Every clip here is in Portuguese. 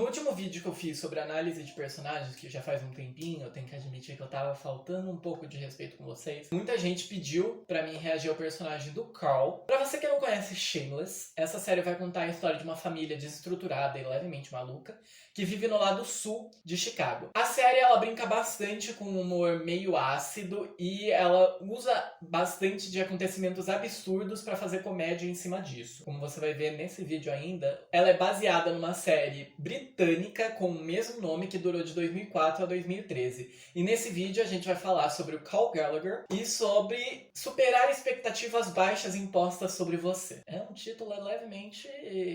último vídeo que eu fiz sobre análise de personagens, que já faz um tempinho, eu tenho que admitir que eu tava faltando um pouco de respeito com vocês. Muita gente pediu pra mim reagir ao personagem do Carl. Pra você que não conhece Shameless, essa série vai contar a história de uma família desestruturada e levemente maluca, que vive no lado sul de Chicago. A série, ela brinca bastante com um humor meio ácido e ela usa bastante de acontecimentos absurdos pra fazer comédia em cima disso. Como você vai ver nesse vídeo ainda, ela é baseada numa série britânica com o mesmo nome que durou de 2004 a 2013. E nesse vídeo a gente vai falar sobre o Carl Gallagher e sobre superar expectativas baixas impostas sobre você. É um título levemente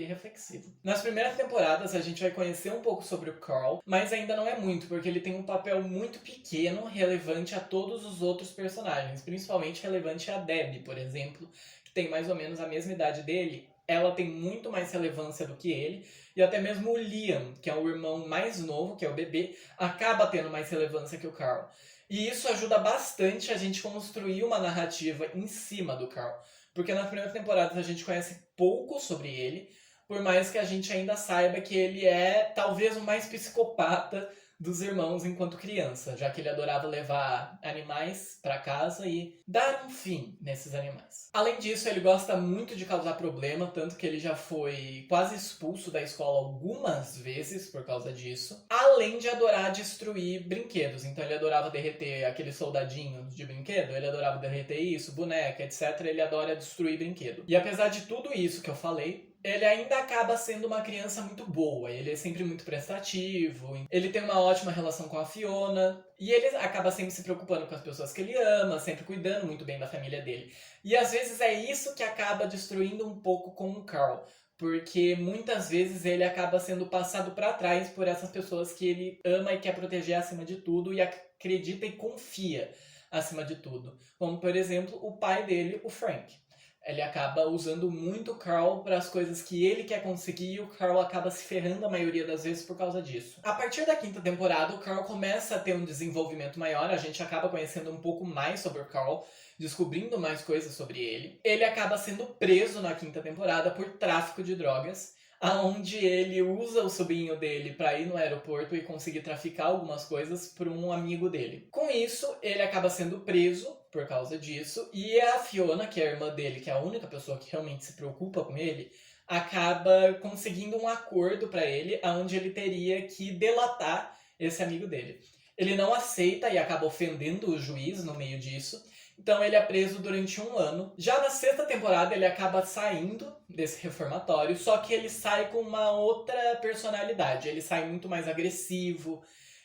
reflexivo. Nas primeiras temporadas a gente vai conhecer um pouco sobre o Carl, mas ainda não é muito, porque ele tem um papel muito pequeno relevante a todos os outros personagens, principalmente relevante a Debbie, por exemplo, que tem mais ou menos a mesma idade dele. Ela tem muito mais relevância do que ele, e até mesmo o Liam, que é o irmão mais novo, que é o bebê, acaba tendo mais relevância que o Carl. E isso ajuda bastante a gente construir uma narrativa em cima do Carl, porque nas primeiras temporadas a gente conhece pouco sobre ele, por mais que a gente ainda saiba que ele é talvez o mais psicopata dos irmãos enquanto criança, já que ele adorava levar animais para casa e dar um fim nesses animais. Além disso, ele gosta muito de causar problema, tanto que ele já foi quase expulso da escola algumas vezes por causa disso, além de adorar destruir brinquedos. Então ele adorava derreter aqueles soldadinhos de brinquedo, ele adorava derreter isso, boneca, etc. Ele adora destruir brinquedo. E apesar de tudo isso que eu falei, ele ainda acaba sendo uma criança muito boa, ele é sempre muito prestativo, ele tem uma ótima relação com a Fiona, e ele acaba sempre se preocupando com as pessoas que ele ama, sempre cuidando muito bem da família dele. E às vezes é isso que acaba destruindo um pouco com o Carl, porque muitas vezes ele acaba sendo passado para trás por essas pessoas que ele ama e quer proteger acima de tudo, e acredita e confia acima de tudo. Como, por exemplo, o pai dele, o Frank. Ele acaba usando muito o Carl para as coisas que ele quer conseguir e o Carl acaba se ferrando a maioria das vezes por causa disso. A partir da quinta temporada, o Carl começa a ter um desenvolvimento maior, a gente acaba conhecendo um pouco mais sobre o Carl, descobrindo mais coisas sobre ele. Ele acaba sendo preso na quinta temporada por tráfico de drogas, aonde ele usa o sobrinho dele para ir no aeroporto e conseguir traficar algumas coisas por um amigo dele. Com isso, ele acaba sendo preso por causa disso, e a Fiona, que é a irmã dele, que é a única pessoa que realmente se preocupa com ele, acaba conseguindo um acordo para ele, onde ele teria que delatar esse amigo dele. Ele não aceita e acaba ofendendo o juiz no meio disso, então ele é preso durante 1 ano. Já na sexta temporada ele acaba saindo desse reformatório, só que ele sai com uma outra personalidade, ele sai muito mais agressivo,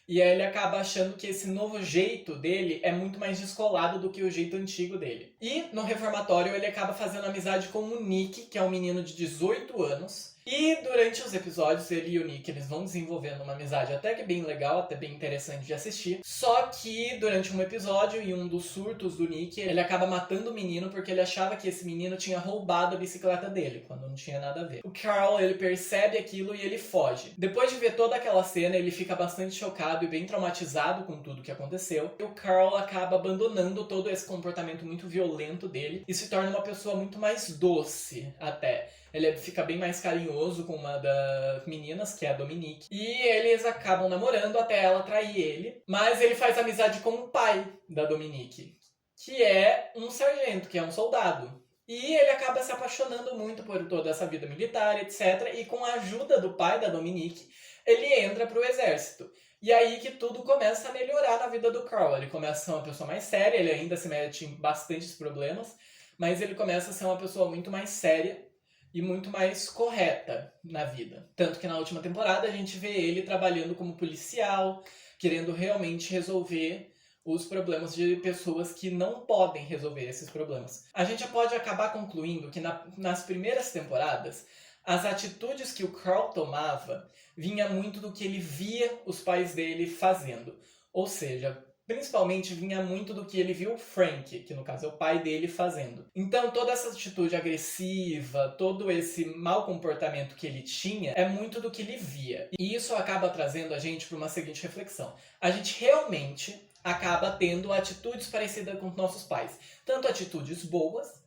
e aí ele acaba achando que esse novo jeito dele é muito mais descolado do que o jeito antigo dele. E no reformatório ele acaba fazendo amizade com o Nick, que é um menino de 18 anos. E durante os episódios, ele e o Nick, eles vão desenvolvendo uma amizade até que bem legal, até bem interessante de assistir. Só que durante um episódio, em um dos surtos do Nick, ele acaba matando o menino porque ele achava que esse menino tinha roubado a bicicleta dele, quando não tinha nada a ver. O Carl, ele percebe aquilo e ele foge. Depois de ver toda aquela cena, ele fica bastante chocado e bem traumatizado com tudo que aconteceu. E o Carl acaba abandonando todo esse comportamento muito violento dele e se torna uma pessoa muito mais doce, até. Ele fica bem mais carinhoso com uma das meninas, que é a Dominique. E eles acabam namorando até ela trair ele. Mas ele faz amizade com o pai da Dominique, que é um sargento, que é um soldado. E ele acaba se apaixonando muito por toda essa vida militar, etc. E com a ajuda do pai da Dominique, ele entra pro exército. E aí que tudo começa a melhorar na vida do Carl. Ele começa a ser uma pessoa mais séria, ele ainda se mete em bastantes problemas, mas ele começa a ser uma pessoa muito mais séria e muito mais correta na vida. Tanto que na última temporada a gente vê ele trabalhando como policial, querendo realmente resolver os problemas de pessoas que não podem resolver esses problemas. A gente pode acabar concluindo que nas primeiras temporadas, as atitudes que o Carl tomava vinha muito do que ele via os pais dele fazendo. Ou seja, principalmente vinha muito do que ele viu o Frank, que no caso é o pai dele, fazendo. Então toda essa atitude agressiva, todo esse mau comportamento que ele tinha, é muito do que ele via. E isso acaba trazendo a gente para uma seguinte reflexão. A gente realmente acaba tendo atitudes parecidas com nossos pais. Tanto atitudes boas,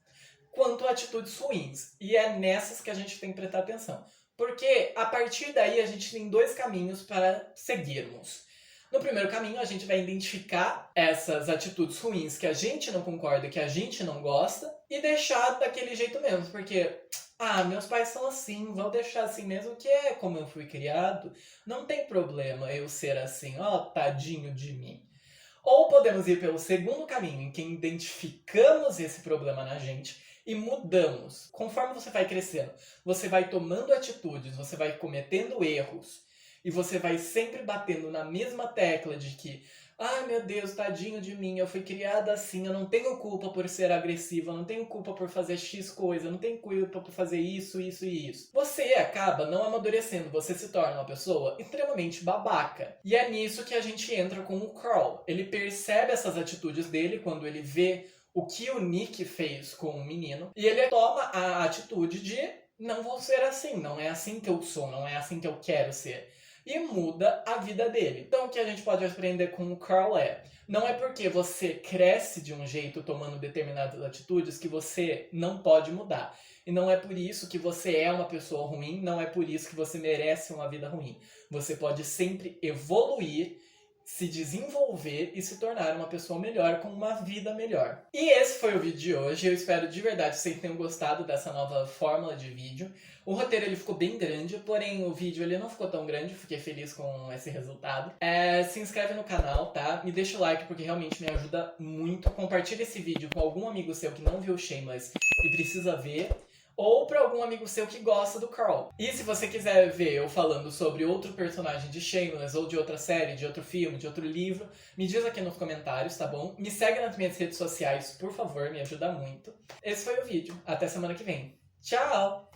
quanto atitudes ruins. E é nessas que a gente tem que prestar atenção. Porque a partir daí a gente tem dois caminhos para seguirmos. No primeiro caminho, a gente vai identificar essas atitudes ruins que a gente não concorda, que a gente não gosta, e deixar daquele jeito mesmo. Porque, meus pais são assim, vou deixar assim mesmo, que é como eu fui criado. Não tem problema eu ser assim, tadinho de mim. Ou podemos ir pelo segundo caminho, em que identificamos esse problema na gente e mudamos. Conforme você vai crescendo, você vai tomando atitudes, você vai cometendo erros e você vai sempre batendo na mesma tecla de que, ai meu Deus, tadinho de mim, eu fui criada assim, eu não tenho culpa por ser agressiva, eu não tenho culpa por fazer X coisa, eu não tenho culpa por fazer isso, isso e isso. Você acaba não amadurecendo, você se torna uma pessoa extremamente babaca. E é nisso que a gente entra com o Carl. Ele percebe essas atitudes dele quando ele vê o que o Nick fez com o menino, e ele toma a atitude de não vou ser assim, não é assim que eu sou, não é assim que eu quero ser. E muda a vida dele. Então o que a gente pode aprender com o Carl não é porque você cresce de um jeito tomando determinadas atitudes que você não pode mudar. E não é por isso que você é uma pessoa ruim, não é por isso que você merece uma vida ruim. Você pode sempre evoluir, se desenvolver e se tornar uma pessoa melhor, com uma vida melhor. E esse foi o vídeo de hoje. Eu espero de verdade que vocês tenham gostado dessa nova fórmula de vídeo. O roteiro ele ficou bem grande, porém o vídeo ele não ficou tão grande. Fiquei feliz com esse resultado. Se inscreve no canal, tá? Me deixa o like porque realmente me ajuda muito. Compartilha esse vídeo com algum amigo seu que não viu Shameless e precisa ver. Ou para algum amigo seu que gosta do Carl. E se você quiser ver eu falando sobre outro personagem de Shameless, ou de outra série, de outro filme, de outro livro, me diz aqui nos comentários, tá bom? Me segue nas minhas redes sociais, por favor, me ajuda muito. Esse foi o vídeo. Até semana que vem. Tchau!